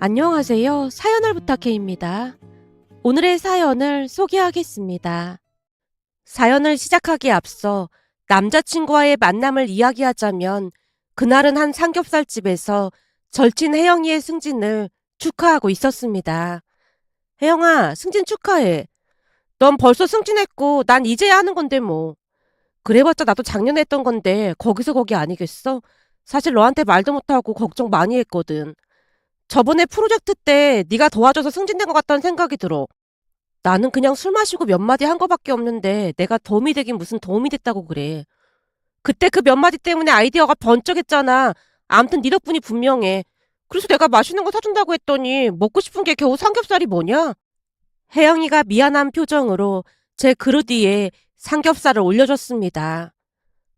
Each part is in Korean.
안녕하세요. 사연을 부탁해입니다. 오늘의 사연을 소개하겠습니다. 사연을 시작하기에 앞서 남자친구와의 만남을 이야기하자면 그날은 한 삼겹살집에서 절친 혜영이의 승진을 축하하고 있었습니다. 혜영아, 승진 축하해. 넌 벌써 승진했고 난 이제야 하는 건데 뭐. 그래봤자 나도 작년에 했던 건데 거기서 거기 아니겠어? 사실 너한테 말도 못하고 걱정 많이 했거든. 저번에 프로젝트 때 네가 도와줘서 승진된 것 같다는 생각이 들어. 나는 그냥 술 마시고 몇 마디 한 거밖에 없는데 내가 도움이 되긴 무슨 도움이 됐다고 그래. 그때 그 몇 마디 때문에 아이디어가 번쩍했잖아. 암튼 네 덕분이 분명해. 그래서 내가 맛있는 거 사준다고 했더니 먹고 싶은 게 겨우 삼겹살이 뭐냐? 혜영이가 미안한 표정으로 제 그릇 위에 삼겹살을 올려줬습니다.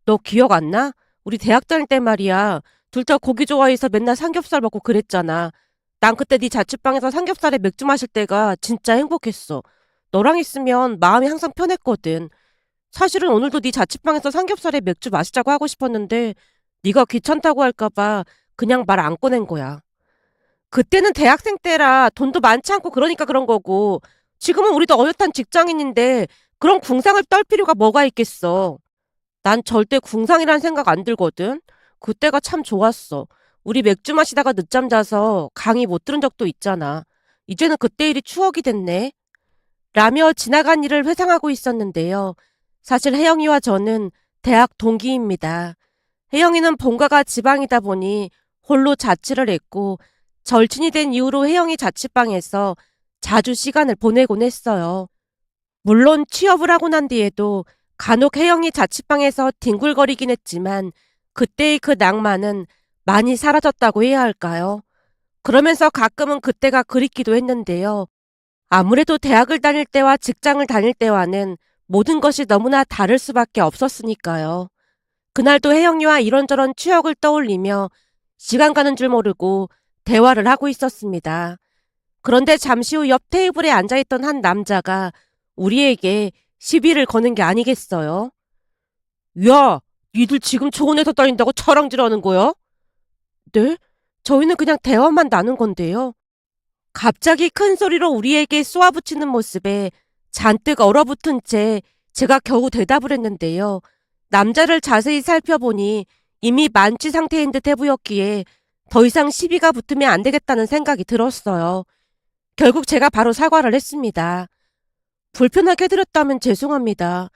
너 기억 안 나? 우리 대학 다닐 때 말이야. 둘 다 고기 좋아해서 맨날 삼겹살 먹고 그랬잖아. 난 그때 네 자취방에서 삼겹살에 맥주 마실 때가 진짜 행복했어. 너랑 있으면 마음이 항상 편했거든. 사실은 오늘도 네 자취방에서 삼겹살에 맥주 마시자고 하고 싶었는데 네가 귀찮다고 할까 봐 그냥 말 안 꺼낸 거야. 그때는 대학생 때라 돈도 많지 않고 그러니까 그런 거고 지금은 우리도 어엿한 직장인인데 그런 궁상을 떨 필요가 뭐가 있겠어. 난 절대 궁상이란 생각 안 들거든. 그때가 참 좋았어. 우리 맥주 마시다가 늦잠 자서 강의 못 들은 적도 있잖아. 이제는 그때 일이 추억이 됐네. 라며 지나간 일을 회상하고 있었는데요. 사실 혜영이와 저는 대학 동기입니다. 혜영이는 본가가 지방이다 보니 홀로 자취를 했고 절친이 된 이후로 혜영이 자취방에서 자주 시간을 보내곤 했어요. 물론 취업을 하고 난 뒤에도 간혹 혜영이 자취방에서 뒹굴거리긴 했지만 그때의 그 낭만은 많이 사라졌다고 해야 할까요? 그러면서 가끔은 그때가 그립기도 했는데요. 아무래도 대학을 다닐 때와 직장을 다닐 때와는 모든 것이 너무나 다를 수밖에 없었으니까요. 그날도 혜영이와 이런저런 추억을 떠올리며 시간 가는 줄 모르고 대화를 하고 있었습니다. 그런데 잠시 후 옆 테이블에 앉아있던 한 남자가 우리에게 시비를 거는 게 아니겠어요? 야, 니들 지금 좋은 회사 다닌다고 자랑질하는 거야? 네? 저희는 그냥 대화만 나눈 건데요. 갑자기 큰 소리로 우리에게 쏘아붙이는 모습에 잔뜩 얼어붙은 채 제가 겨우 대답을 했는데요. 남자를 자세히 살펴보니 이미 만취 상태인 듯 해보였기에 더 이상 시비가 붙으면 안 되겠다는 생각이 들었어요. 결국 제가 바로 사과를 했습니다. 불편하게 해드렸다면 죄송합니다.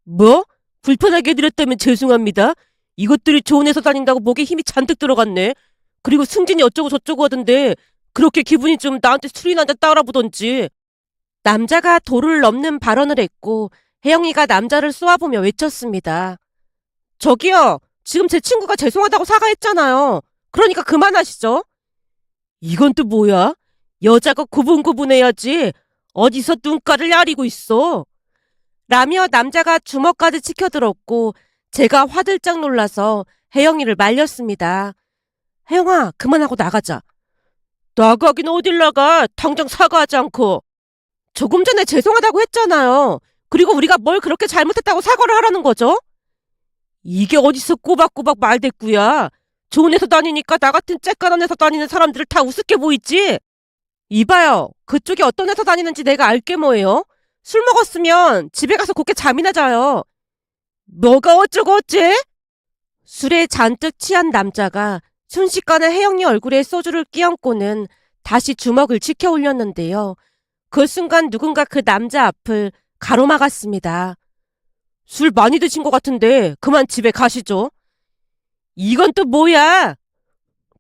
뭐? 불편하게 해드렸다면 죄송합니다. 이것들이 좋은 회사 다닌다고 목에 힘이 잔뜩 들어갔네. 그리고 승진이 어쩌고 저쩌고 하던데 그렇게 기분이 좀 나한테 술이나 한잔 따라 보던지. 남자가 도를 넘는 발언을 했고 혜영이가 남자를 쏘아보며 외쳤습니다. 저기요. 지금 제 친구가 죄송하다고 사과했잖아요. 그러니까 그만하시죠. 이건 또 뭐야? 여자가 구분구분해야지. 어디서 눈가를 야리고 있어. 라며 남자가 주먹까지 치켜들었고 제가 화들짝 놀라서 혜영이를 말렸습니다. 혜영아, 그만하고 나가자. 나가긴 어딜 나가. 당장 사과하지 않고. 조금 전에 죄송하다고 했잖아요. 그리고 우리가 뭘 그렇게 잘못했다고 사과를 하라는 거죠? 이게 어디서 꼬박꼬박 말대꾸야. 좋은 회사 다니니까 나 같은 쬐깐한 회사 다니는 사람들을 다 우습게 보이지? 이봐요. 그쪽이 어떤 회사 다니는지 내가 알게 뭐예요? 술 먹었으면 집에 가서 곱게 잠이나 자요. 뭐가 어쩌고 어째? 술에 잔뜩 취한 남자가 순식간에 혜영이 얼굴에 소주를 끼얹고는 다시 주먹을 치켜 올렸는데요. 그 순간 누군가 그 남자 앞을 가로막았습니다. 술 많이 드신 것 같은데 그만 집에 가시죠. 이건 또 뭐야?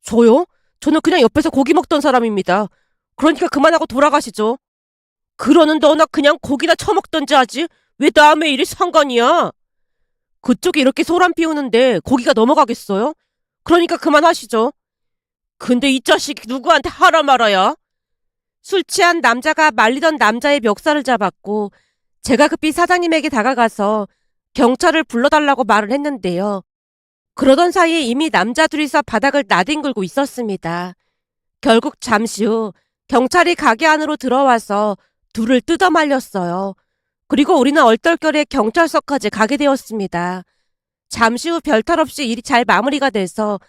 저요? 저는 그냥 옆에서 고기 먹던 사람입니다. 그러니까 그만하고 돌아가시죠. 그러는 너나 그냥 고기나 처먹던지 하지. 왜 남의 일이 상관이야? 그쪽이 이렇게 소란 피우는데 고기가 넘어가겠어요? 그러니까 그만하시죠. 근데 이 자식 누구한테 하라 말아야? 술 취한 남자가 말리던 남자의 멱살을 잡았고 제가 급히 사장님에게 다가가서 경찰을 불러달라고 말을 했는데요. 그러던 사이에 이미 남자 둘이서 바닥을 나뒹굴고 있었습니다. 결국 잠시 후 경찰이 가게 안으로 들어와서 둘을 뜯어 말렸어요. 그리고 우리는 얼떨결에 경찰서까지 가게 되었습니다. 잠시 후 별탈 없이 일이 잘 마무리가 돼서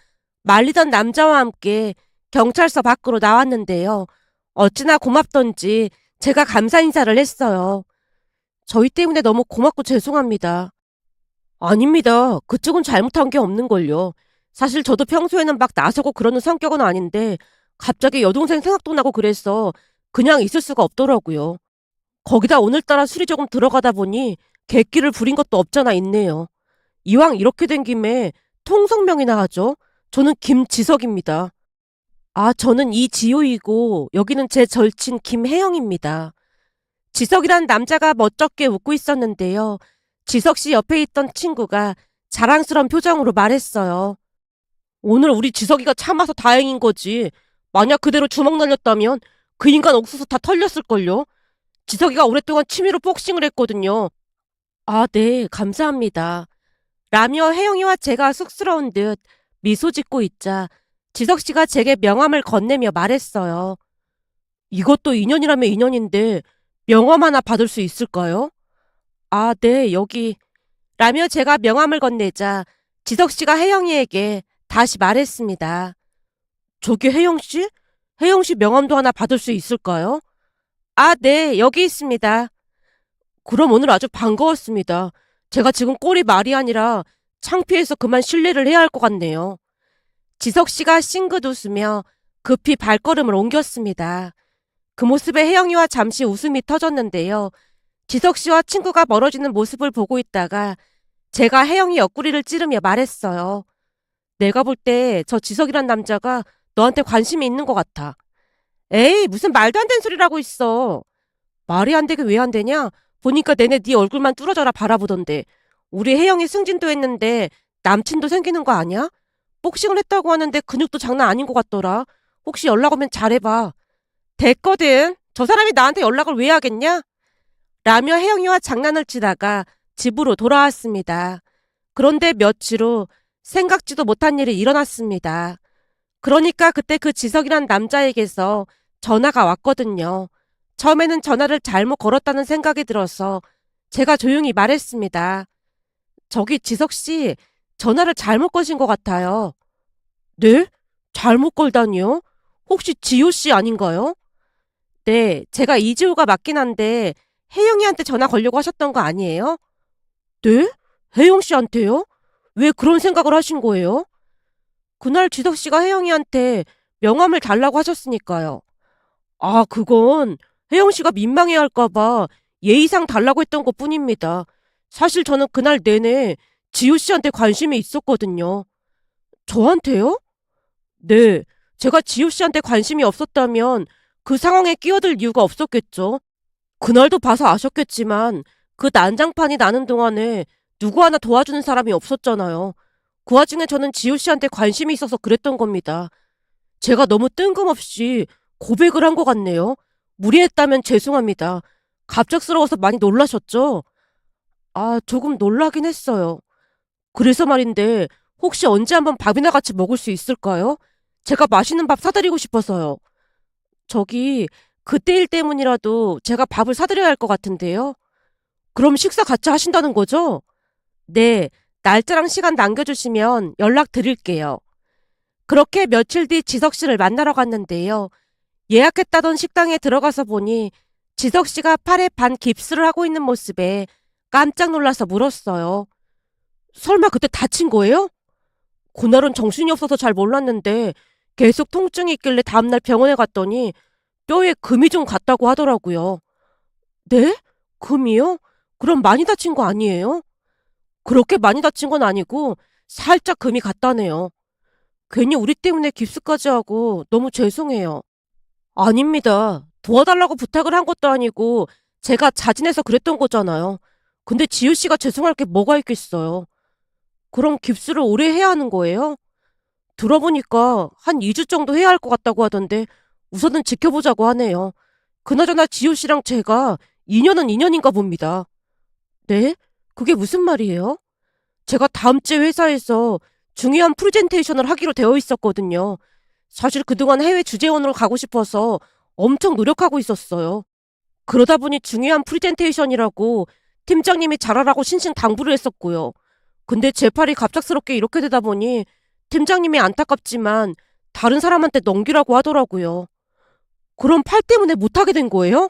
말리던 남자와 함께 경찰서 밖으로 나왔는데요. 어찌나 고맙던지 제가 감사 인사를 했어요. 저희 때문에 너무 고맙고 죄송합니다. 아닙니다. 그쪽은 잘못한 게 없는걸요. 사실 저도 평소에는 막 나서고 그러는 성격은 아닌데 갑자기 여동생 생각도 나고 그래서 그냥 있을 수가 없더라고요. 거기다 오늘따라 술이 조금 들어가다 보니 객기를 부린 것도 없잖아 있네요. 이왕 이렇게 된 김에 통성명이나 하죠. 저는 김지석입니다. 아, 저는 이지호이고 여기는 제 절친 김혜영입니다. 지석이란 남자가 멋쩍게 웃고 있었는데요. 지석 씨 옆에 있던 친구가 자랑스러운 표정으로 말했어요. 오늘 우리 지석이가 참아서 다행인 거지. 만약 그대로 주먹 날렸다면 그 인간 옥수수 다 털렸을걸요. 지석이가 오랫동안 취미로 복싱을 했거든요. 아, 네, 감사합니다. 라며 혜영이와 제가 쑥스러운 듯 미소 짓고 있자 지석 씨가 제게 명함을 건네며 말했어요. 이것도 인연이라면 인연인데 명함 하나 받을 수 있을까요? 아, 네, 여기. 라며 제가 명함을 건네자 지석 씨가 혜영이에게 다시 말했습니다. 저기 혜영 씨? 혜영 씨 명함도 하나 받을 수 있을까요? 아, 네, 여기 있습니다. 그럼 오늘 아주 반가웠습니다. 제가 지금 꼴이 말이 아니라 창피해서 그만 실례를 해야 할 것 같네요. 지석 씨가 싱긋 웃으며 급히 발걸음을 옮겼습니다. 그 모습에 혜영이와 잠시 웃음이 터졌는데요. 지석 씨와 친구가 멀어지는 모습을 보고 있다가 제가 혜영이 옆구리를 찌르며 말했어요. 내가 볼 때 저 지석이란 남자가 너한테 관심이 있는 것 같아. 에이, 무슨 말도 안 되는 소리라고 있어. 말이 안 되게 왜 안 되냐? 보니까 내내 네 얼굴만 뚫어져라 바라보던데. 우리 혜영이 승진도 했는데 남친도 생기는 거 아니야? 복싱을 했다고 하는데 근육도 장난 아닌 것 같더라. 혹시 연락 오면 잘해봐. 됐거든. 저 사람이 나한테 연락을 왜 하겠냐? 라며 혜영이와 장난을 치다가 집으로 돌아왔습니다. 그런데 며칠 후 생각지도 못한 일이 일어났습니다. 그러니까 그때 그 지석이란 남자에게서 전화가 왔거든요. 처음에는 전화를 잘못 걸었다는 생각이 들어서 제가 조용히 말했습니다. 저기 지석 씨, 전화를 잘못 거신 것 같아요. 네? 잘못 걸다니요? 혹시 지호 씨 아닌가요? 네, 제가 이지호가 맞긴 한데 혜영이한테 전화 걸려고 하셨던 거 아니에요? 네? 혜영 씨한테요? 왜 그런 생각을 하신 거예요? 그날 지석 씨가 혜영이한테 명함을 달라고 하셨으니까요. 아, 그건 혜영 씨가 민망해 할까봐 예의상 달라고 했던 것 뿐입니다. 사실 저는 그날 내내 지호 씨한테 관심이 있었거든요. 저한테요? 네. 제가 지호 씨한테 관심이 없었다면 그 상황에 끼어들 이유가 없었겠죠. 그날도 봐서 아셨겠지만 그 난장판이 나는 동안에 누구 하나 도와주는 사람이 없었잖아요. 그 와중에 저는 지호 씨한테 관심이 있어서 그랬던 겁니다. 제가 너무 뜬금없이 고백을 한 것 같네요. 무리했다면 죄송합니다. 갑작스러워서 많이 놀라셨죠? 아, 조금 놀라긴 했어요. 그래서 말인데 혹시 언제 한번 밥이나 같이 먹을 수 있을까요? 제가 맛있는 밥 사드리고 싶어서요. 저기 그때 일 때문이라도 제가 밥을 사드려야 할 것 같은데요. 그럼 식사 같이 하신다는 거죠? 네, 날짜랑 시간 남겨주시면 연락드릴게요. 그렇게 며칠 뒤 지석 씨를 만나러 갔는데요. 예약했다던 식당에 들어가서 보니 지석 씨가 팔에 반 깁스를 하고 있는 모습에 깜짝 놀라서 물었어요. 설마 그때 다친 거예요? 그날은 정신이 없어서 잘 몰랐는데 계속 통증이 있길래 다음날 병원에 갔더니 뼈에 금이 좀 갔다고 하더라고요. 네? 금이요? 그럼 많이 다친 거 아니에요? 그렇게 많이 다친 건 아니고 살짝 금이 갔다네요. 괜히 우리 때문에 깁스까지 하고 너무 죄송해요. 아닙니다. 도와달라고 부탁을 한 것도 아니고 제가 자진해서 그랬던 거잖아요. 근데 지우 씨가 죄송할 게 뭐가 있겠어요. 그럼 깁스를 오래 해야 하는 거예요? 들어보니까 한 2주 정도 해야 할 것 같다고 하던데 우선은 지켜보자고 하네요. 그나저나 지우 씨랑 제가 인연은 인연인가 봅니다. 네? 그게 무슨 말이에요? 제가 다음 주에 회사에서 중요한 프레젠테이션을 하기로 되어 있었거든요. 사실 그동안 해외 주재원으로 가고 싶어서 엄청 노력하고 있었어요. 그러다 보니 중요한 프레젠테이션이라고 팀장님이 잘하라고 신신당부를 했었고요. 근데 제 팔이 갑작스럽게 이렇게 되다 보니 팀장님이 안타깝지만 다른 사람한테 넘기라고 하더라고요. 그럼 팔 때문에 못하게 된 거예요?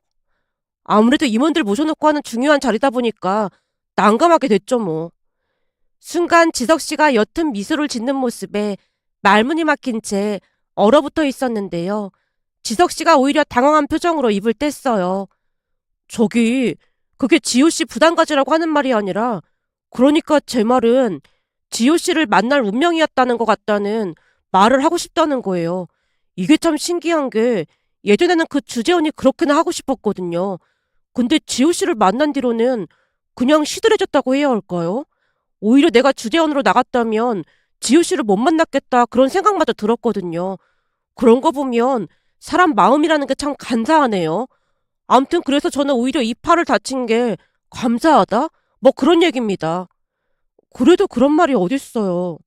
아무래도 임원들 모셔놓고 하는 중요한 자리다 보니까 난감하게 됐죠 뭐. 순간 지석 씨가 옅은 미소를 짓는 모습에 말문이 막힌 채 얼어붙어 있었는데요. 지석 씨가 오히려 당황한 표정으로 입을 뗐어요. 저기, 그게 지호 씨 부담 가지라고 하는 말이 아니라, 그러니까 제 말은 지호 씨를 만날 운명이었다는 것 같다는 말을 하고 싶다는 거예요. 이게 참 신기한 게 예전에는 그 주재원이 그렇게나 하고 싶었거든요. 근데 지호 씨를 만난 뒤로는 그냥 시들해졌다고 해야 할까요? 오히려 내가 주재원으로 나갔다면 지호 씨를 못 만났겠다 그런 생각마저 들었거든요. 그런 거 보면 사람 마음이라는 게 참 간사하네요. 암튼 그래서 저는 오히려 이 팔을 다친 게 감사하다? 뭐 그런 얘기입니다. 그래도 그런 말이 어딨어요.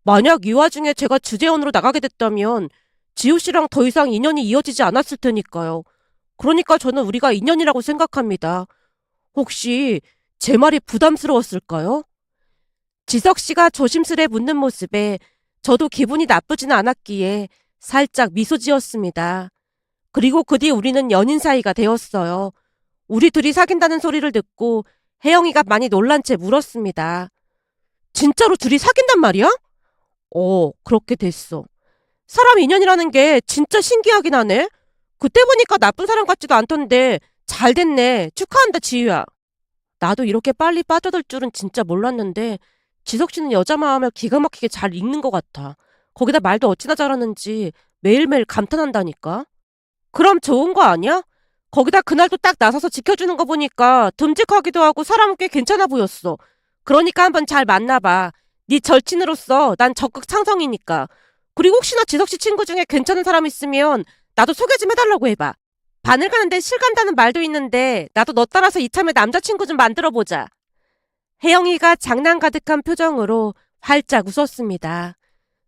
만약 이 와중에 제가 주재원으로 나가게 됐다면 지호 씨랑 더 이상 인연이 이어지지 않았을 테니까요. 그러니까 저는 우리가 인연이라고 생각합니다. 혹시 제 말이 부담스러웠을까요? 지석 씨가 조심스레 묻는 모습에 저도 기분이 나쁘지는 않았기에 살짝 미소 지었습니다. 그리고 그 뒤 우리는 연인 사이가 되었어요. 우리 둘이 사귄다는 소리를 듣고 혜영이가 많이 놀란 채 물었습니다. 진짜로 둘이 사귄단 말이야? 그렇게 됐어. 사람 인연이라는 게 진짜 신기하긴 하네. 그때 보니까 나쁜 사람 같지도 않던데 잘 됐네. 축하한다, 지유야. 나도 이렇게 빨리 빠져들 줄은 진짜 몰랐는데 지석 씨는 여자 마음을 기가 막히게 잘 읽는 것 같아. 거기다 말도 어찌나 잘하는지 매일매일 감탄한다니까. 그럼 좋은 거 아니야? 거기다 그날도 딱 나서서 지켜주는 거 보니까 듬직하기도 하고 사람은 꽤 괜찮아 보였어. 그러니까 한번 잘 만나봐. 네 절친으로서 난 적극 찬성이니까. 그리고 혹시나 지석 씨 친구 중에 괜찮은 사람 있으면 나도 소개 좀 해달라고 해봐. 바늘 가는데 실 간다는 말도 있는데 나도 너 따라서 이참에 남자친구 좀 만들어보자. 혜영이가 장난 가득한 표정으로 활짝 웃었습니다.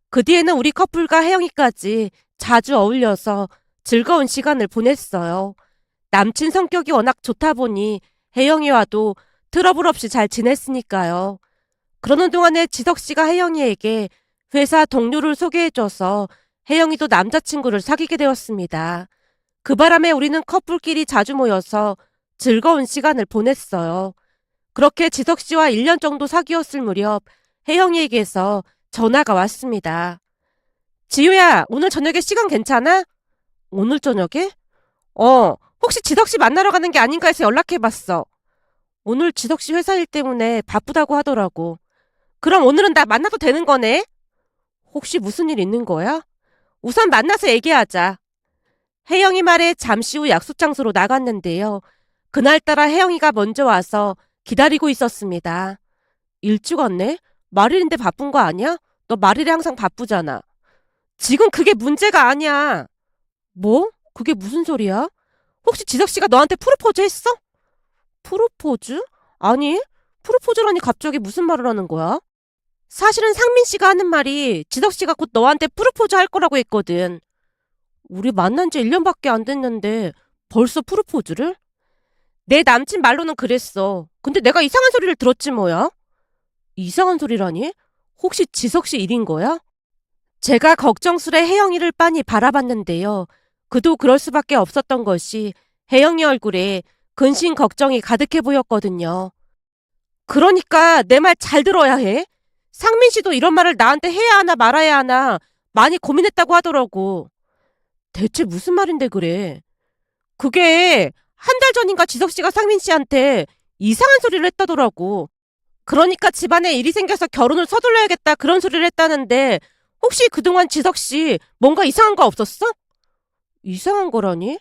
그 뒤에는 우리 커플과 혜영이까지 자주 어울려서 즐거운 시간을 보냈어요. 남친 성격이 워낙 좋다 보니 혜영이와도 트러블 없이 잘 지냈으니까요. 그러는 동안에 지석 씨가 혜영이에게 회사 동료를 소개해줘서 혜영이도 남자친구를 사귀게 되었습니다. 그 바람에 우리는 커플끼리 자주 모여서 즐거운 시간을 보냈어요. 그렇게 지석 씨와 1년 정도 사귀었을 무렵 혜영이에게서 전화가 왔습니다. 지우야, 오늘 저녁에 시간 괜찮아? 오늘 저녁에? 혹시 지석 씨 만나러 가는 게 아닌가 해서 연락해봤어. 오늘 지석 씨 회사 일 때문에 바쁘다고 하더라고. 그럼 오늘은 나 만나도 되는 거네? 혹시 무슨 일 있는 거야? 우선 만나서 얘기하자. 혜영이 말에 잠시 후 약속 장소로 나갔는데요. 그날따라 혜영이가 먼저 와서 기다리고 있었습니다. 일찍 왔네? 말일인데 바쁜 거 아니야? 너 말일에 항상 바쁘잖아. 지금 그게 문제가 아니야. 뭐? 그게 무슨 소리야? 혹시 지석 씨가 너한테 프로포즈 했어? 프로포즈? 아니, 프로포즈라니 갑자기 무슨 말을 하는 거야? 사실은 상민 씨가 하는 말이 지석 씨가 곧 너한테 프로포즈 할 거라고 했거든. 우리 만난 지 1년밖에 안 됐는데 벌써 프로포즈를? 내 남친 말로는 그랬어. 근데 내가 이상한 소리를 들었지 뭐야? 이상한 소리라니? 혹시 지석 씨 일인 거야? 제가 걱정스레 혜영이를 빤히 바라봤는데요. 그도 그럴 수밖에 없었던 것이 혜영이 얼굴에 근심 걱정이 가득해 보였거든요. 그러니까 내 말 잘 들어야 해. 상민 씨도 이런 말을 나한테 해야 하나 말아야 하나 많이 고민했다고 하더라고. 대체 무슨 말인데 그래? 그게 한 달 전인가 지석 씨가 상민 씨한테 이상한 소리를 했다더라고. 그러니까 집안에 일이 생겨서 결혼을 서둘러야겠다 그런 소리를 했다는데 혹시 그동안 지석 씨 뭔가 이상한 거 없었어? 이상한 거라니?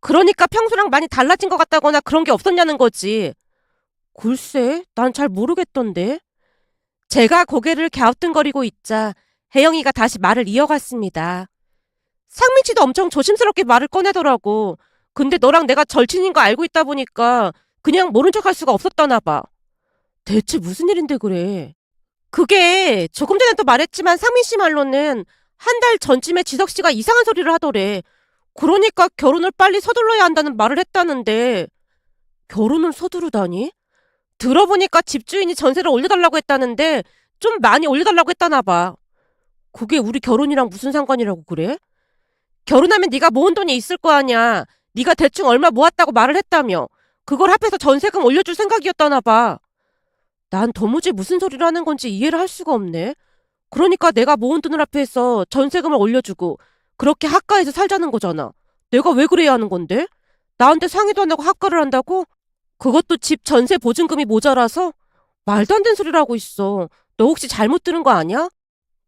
그러니까 평소랑 많이 달라진 것 같다거나 그런 게 없었냐는 거지. 글쎄, 난 잘 모르겠던데. 제가 고개를 갸우뚱거리고 있자 혜영이가 다시 말을 이어갔습니다. 상민 씨도 엄청 조심스럽게 말을 꺼내더라고. 근데 너랑 내가 절친인 거 알고 있다 보니까 그냥 모른 척할 수가 없었다나 봐. 대체 무슨 일인데 그래? 그게 조금 전에도 말했지만 상민 씨 말로는 한 달 전쯤에 지석 씨가 이상한 소리를 하더래. 그러니까 결혼을 빨리 서둘러야 한다는 말을 했다는데 결혼을 서두르다니? 들어보니까 집주인이 전세를 올려달라고 했다는데 좀 많이 올려달라고 했다나 봐. 그게 우리 결혼이랑 무슨 상관이라고 그래? 결혼하면 네가 모은 돈이 있을 거 아니야. 네가 대충 얼마 모았다고 말을 했다며. 그걸 합해서 전세금 올려줄 생각이었다나 봐. 난 도무지 무슨 소리를 하는 건지 이해를 할 수가 없네. 그러니까 내가 모은 돈을 합해서 전세금을 올려주고 그렇게 학가에서 살자는 거잖아. 내가 왜 그래야 하는 건데? 나한테 상의도 안 하고 학가를 한다고? 그것도 집 전세 보증금이 모자라서? 말도 안 되는 소리를 하고 있어. 너 혹시 잘못 들은 거 아니야?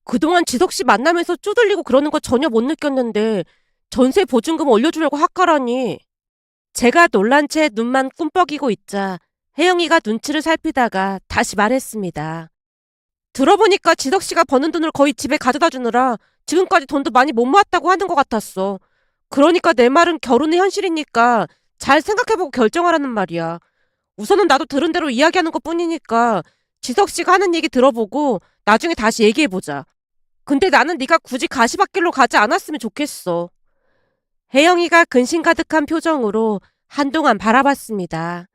그동안 지석 씨 만나면서 쪼들리고 그러는 거 전혀 못 느꼈는데 전세 보증금 올려주려고 학가라니. 제가 놀란 채 눈만 꿈뻑이고 있자 혜영이가 눈치를 살피다가 다시 말했습니다. 들어보니까 지석 씨가 버는 돈을 거의 집에 가져다 주느라 지금까지 돈도 많이 못 모았다고 하는 것 같았어. 그러니까 내 말은 결혼의 현실이니까 잘 생각해보고 결정하라는 말이야. 우선은 나도 들은 대로 이야기하는 것 뿐이니까 지석 씨가 하는 얘기 들어보고 나중에 다시 얘기해보자. 근데 나는 네가 굳이 가시밭길로 가지 않았으면 좋겠어. 혜영이가 근심 가득한 표정으로 한동안 바라봤습니다.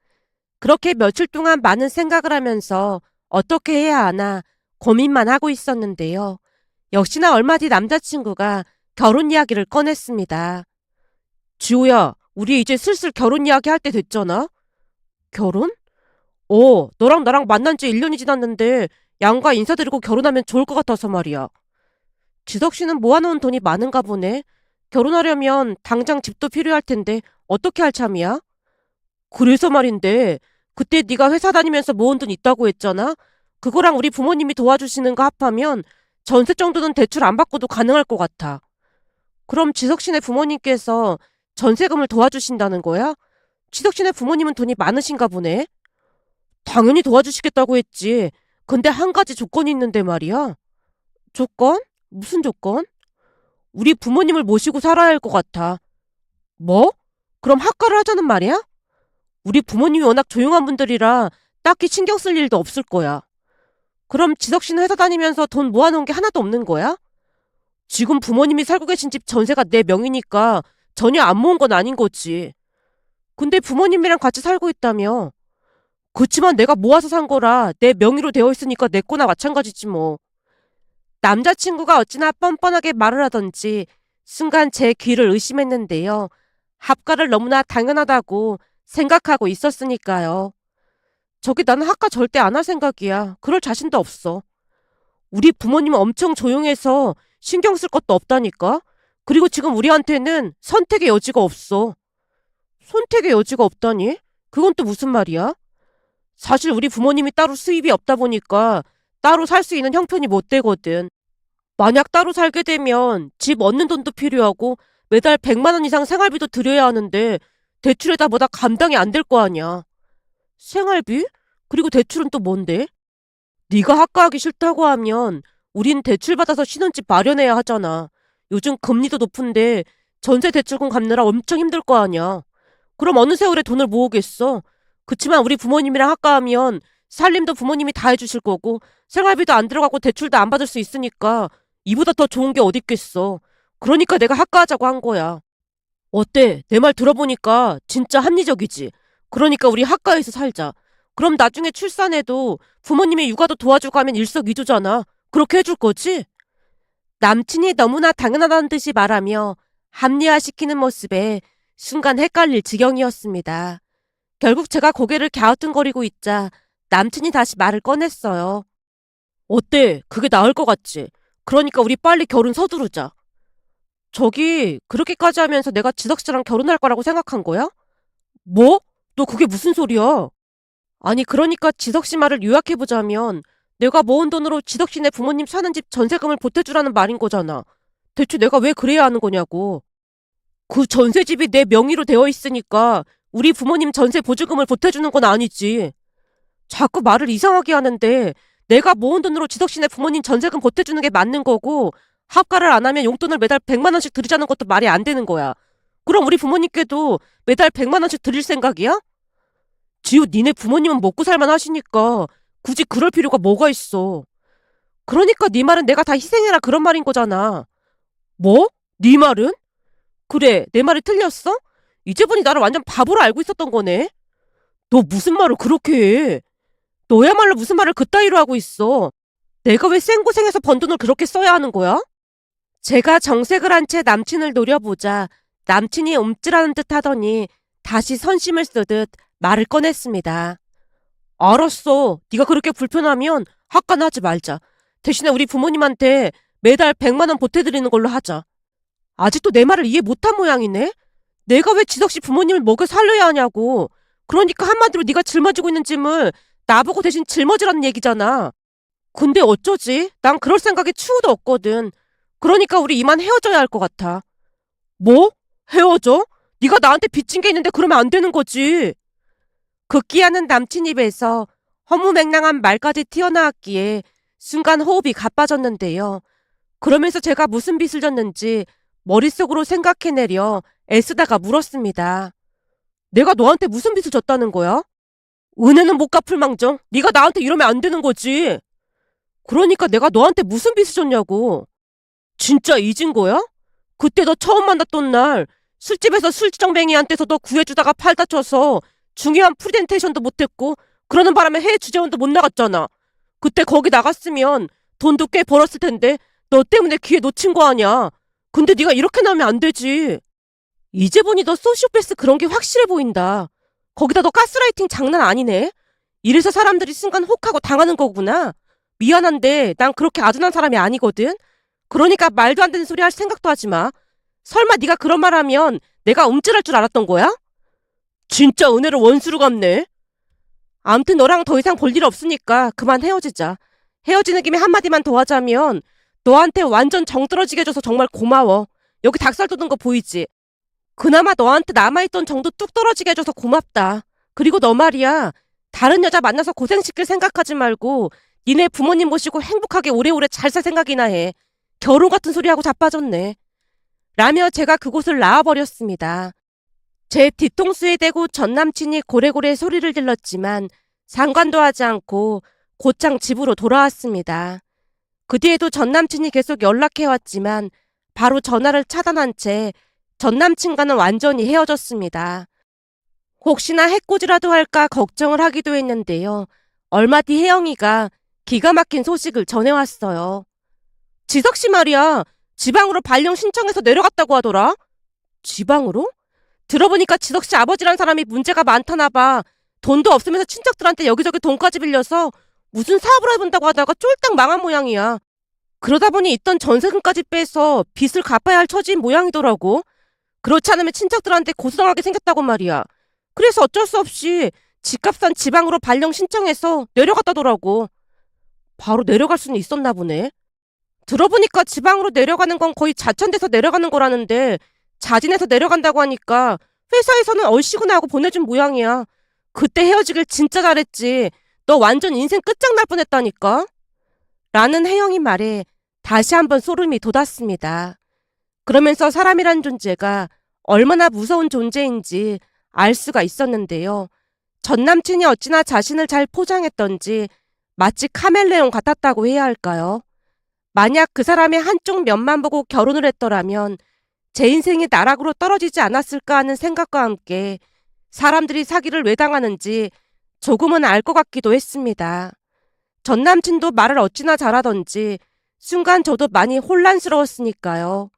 그렇게 며칠 동안 많은 생각을 하면서 어떻게 해야 하나 고민만 하고 있었는데요. 역시나 얼마 뒤 남자친구가 결혼 이야기를 꺼냈습니다. 지호야, 우리 이제 슬슬 결혼 이야기 할 때 됐잖아? 결혼? 너랑 나랑 만난 지 1년이 지났는데 양가 인사드리고 결혼하면 좋을 것 같아서 말이야. 지석 씨는 모아놓은 돈이 많은가 보네. 결혼하려면 당장 집도 필요할 텐데 어떻게 할 참이야? 그래서 말인데 그때 네가 회사 다니면서 모은 돈 있다고 했잖아? 그거랑 우리 부모님이 도와주시는 거 합하면 전세 정도는 대출 안 받고도 가능할 것 같아. 그럼 지석 씨네 부모님께서 전세금을 도와주신다는 거야? 지석 씨네 부모님은 돈이 많으신가 보네? 당연히 도와주시겠다고 했지. 근데 한 가지 조건이 있는데 말이야. 조건? 무슨 조건? 우리 부모님을 모시고 살아야 할 것 같아. 뭐? 그럼 학가를 하자는 말이야? 우리 부모님이 워낙 조용한 분들이라 딱히 신경 쓸 일도 없을 거야. 그럼 지석 씨는 회사 다니면서 돈 모아놓은 게 하나도 없는 거야? 지금 부모님이 살고 계신 집 전세가 내 명이니까 전혀 안 모은 건 아닌 거지. 근데 부모님이랑 같이 살고 있다며. 그치만 내가 모아서 산 거라 내 명의로 되어 있으니까 내 거나 마찬가지지 뭐. 남자친구가 어찌나 뻔뻔하게 말을 하던지 순간 제 귀를 의심했는데요. 합가를 너무나 당연하다고 생각하고 있었으니까요. 저기 나는 학가 절대 안 할 생각이야. 그럴 자신도 없어. 우리 부모님은 엄청 조용해서 신경 쓸 것도 없다니까? 그리고 지금 우리한테는 선택의 여지가 없어. 선택의 여지가 없다니? 그건 또 무슨 말이야? 사실 우리 부모님이 따로 수입이 없다 보니까 따로 살 수 있는 형편이 못 되거든. 만약 따로 살게 되면 집 얻는 돈도 필요하고 매달 100만 원 이상 생활비도 들여야 하는데 대출에다 뭐다 감당이 안 될 거 아니야. 생활비? 그리고 대출은 또 뭔데? 네가 학가하기 싫다고 하면 우린 대출받아서 신혼집 마련해야 하잖아. 요즘 금리도 높은데 전세 대출금 갚느라 엄청 힘들 거 아니야. 그럼 어느 세월에 돈을 모으겠어? 그치만 우리 부모님이랑 학가하면 살림도 부모님이 다 해주실 거고 생활비도 안 들어가고 대출도 안 받을 수 있으니까 이보다 더 좋은 게 어딨겠어. 그러니까 내가 학가하자고 한 거야. 어때? 내 말 들어보니까 진짜 합리적이지. 그러니까 우리 학가에서 살자. 그럼 나중에 출산해도 부모님이 육아도 도와주고 하면 일석이조잖아. 그렇게 해줄 거지? 남친이 너무나 당연하다는 듯이 말하며 합리화시키는 모습에 순간 헷갈릴 지경이었습니다. 결국 제가 고개를 갸우뚱거리고 있자 남친이 다시 말을 꺼냈어요. 어때? 그게 나을 것 같지? 그러니까 우리 빨리 결혼 서두르자. 저기 그렇게까지 하면서 내가 지석 씨랑 결혼할 거라고 생각한 거야? 뭐? 너 그게 무슨 소리야? 아니 그러니까 지석 씨 말을 요약해보자면 내가 모은 돈으로 지석 씨네 부모님 사는 집 전세금을 보태주라는 말인 거잖아. 대체 내가 왜 그래야 하는 거냐고. 그 전세집이 내 명의로 되어 있으니까 우리 부모님 전세 보증금을 보태주는 건 아니지. 자꾸 말을 이상하게 하는데 내가 모은 돈으로 지석 씨네 부모님 전세금 보태주는 게 맞는 거고 합가를 안 하면 용돈을 매달 100만 원씩 드리자는 것도 말이 안 되는 거야. 그럼 우리 부모님께도 매달 100만 원씩 드릴 생각이야? 지우 니네 부모님은 먹고 살만 하시니까 굳이 그럴 필요가 뭐가 있어. 그러니까 네 말은 내가 다 희생해라 그런 말인 거잖아. 뭐? 네 말은? 그래 내 말이 틀렸어? 이제 보니 나를 완전 바보로 알고 있었던 거네. 너 무슨 말을 그렇게 해? 너야말로 무슨 말을 그따위로 하고 있어. 내가 왜 생고생해서 번 돈을 그렇게 써야 하는 거야? 제가 정색을 한 채 남친을 노려보자 남친이 움찔하는 듯 하더니 다시 선심을 쓰듯 말을 꺼냈습니다. 알았어. 네가 그렇게 불편하면 학가나 하지 말자. 대신에 우리 부모님한테 매달 100만 원 보태드리는 걸로 하자. 아직도 내 말을 이해 못한 모양이네? 내가 왜 지석씨 부모님을 먹여 살려야 하냐고. 그러니까 한마디로 네가 짊어지고 있는 짐을 나보고 대신 짊어지라는 얘기잖아. 근데 어쩌지? 난 그럴 생각에 추후도 없거든. 그러니까 우리 이만 헤어져야 할 것 같아. 뭐? 헤어져? 네가 나한테 빚진 게 있는데 그러면 안 되는 거지. 극기하는 남친 입에서 허무맹랑한 말까지 튀어나왔기에 순간 호흡이 가빠졌는데요. 그러면서 제가 무슨 빚을 졌는지 머릿속으로 생각해내려 애쓰다가 물었습니다. 내가 너한테 무슨 빚을 졌다는 거야? 은혜는 못 갚을 망정 네가 나한테 이러면 안 되는 거지. 그러니까 내가 너한테 무슨 빚을 졌냐고. 진짜 잊은 거야? 그때 너 처음 만났던 날 술집에서 술지정뱅이한테서 너 구해주다가 팔 다쳐서 중요한 프리젠테이션도 못했고 그러는 바람에 해외 주재원도 못 나갔잖아. 그때 거기 나갔으면 돈도 꽤 벌었을 텐데 너 때문에 기회 놓친 거 아니야. 근데 네가 이렇게 나오면 안 되지. 이제 보니 너 소시오패스 그런 게 확실해 보인다. 거기다 너 가스라이팅 장난 아니네. 이래서 사람들이 순간 혹하고 당하는 거구나. 미안한데 난 그렇게 아둔한 사람이 아니거든. 그러니까 말도 안 되는 소리 할 생각도 하지 마. 설마 네가 그런 말 하면 내가 움찔할 줄 알았던 거야? 진짜 은혜를 원수로 갚네. 암튼 너랑 더 이상 볼 일 없으니까 그만 헤어지자. 헤어지는 김에 한마디만 더 하자면 너한테 완전 정 떨어지게 해줘서 정말 고마워. 여기 닭살 돋는 거 보이지? 그나마 너한테 남아있던 정도 뚝 떨어지게 해줘서 고맙다. 그리고 너 말이야. 다른 여자 만나서 고생시킬 생각하지 말고 니네 부모님 모시고 행복하게 오래오래 잘 살 생각이나 해. 결혼 같은 소리하고 자빠졌네. 라며 제가 그곳을 나와버렸습니다. 제 뒤통수에 대고 전남친이 고래고래 소리를 질렀지만 상관도 하지 않고 곧장 집으로 돌아왔습니다. 그 뒤에도 전남친이 계속 연락해왔지만 바로 전화를 차단한 채 전남친과는 완전히 헤어졌습니다. 혹시나 해코지라도 할까 걱정을 하기도 했는데요. 얼마 뒤 혜영이가 기가 막힌 소식을 전해왔어요. 지석씨 말이야. 지방으로 발령 신청해서 내려갔다고 하더라. 지방으로? 들어보니까 지석씨 아버지란 사람이 문제가 많다나 봐. 돈도 없으면서 친척들한테 여기저기 돈까지 빌려서 무슨 사업을 해본다고 하다가 쫄딱 망한 모양이야. 그러다 보니 있던 전세금까지 빼서 빚을 갚아야 할 처지인 모양이더라고. 그렇지 않으면 친척들한테 고소당하게 생겼다고 말이야. 그래서 어쩔 수 없이 집값 산 지방으로 발령 신청해서 내려갔다더라고. 바로 내려갈 수는 있었나 보네. 들어보니까 지방으로 내려가는 건 거의 자천돼서 내려가는 거라는데 자진해서 내려간다고 하니까 회사에서는 얼씨구나 하고 보내준 모양이야. 그때 헤어지길 진짜 잘했지. 너 완전 인생 끝장날 뻔했다니까. 라는 혜영이 말에 다시 한번 소름이 돋았습니다. 그러면서 사람이란 존재가 얼마나 무서운 존재인지 알 수가 있었는데요. 전 남친이 어찌나 자신을 잘 포장했던지 마치 카멜레온 같았다고 해야 할까요? 만약 그 사람의 한쪽 면만 보고 결혼을 했더라면 제 인생이 나락으로 떨어지지 않았을까 하는 생각과 함께 사람들이 사기를 왜 당하는지 조금은 알 것 같기도 했습니다. 전 남친도 말을 어찌나 잘하던지 순간 저도 많이 혼란스러웠으니까요.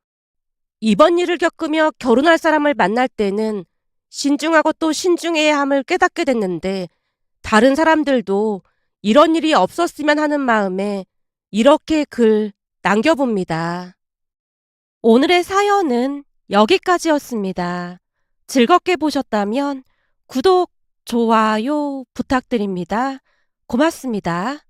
이번 일을 겪으며 결혼할 사람을 만날 때는 신중하고 또 신중해야 함을 깨닫게 됐는데 다른 사람들도 이런 일이 없었으면 하는 마음에 이렇게 글 남겨봅니다. 오늘의 사연은 여기까지였습니다. 즐겁게 보셨다면 구독, 좋아요 부탁드립니다. 고맙습니다.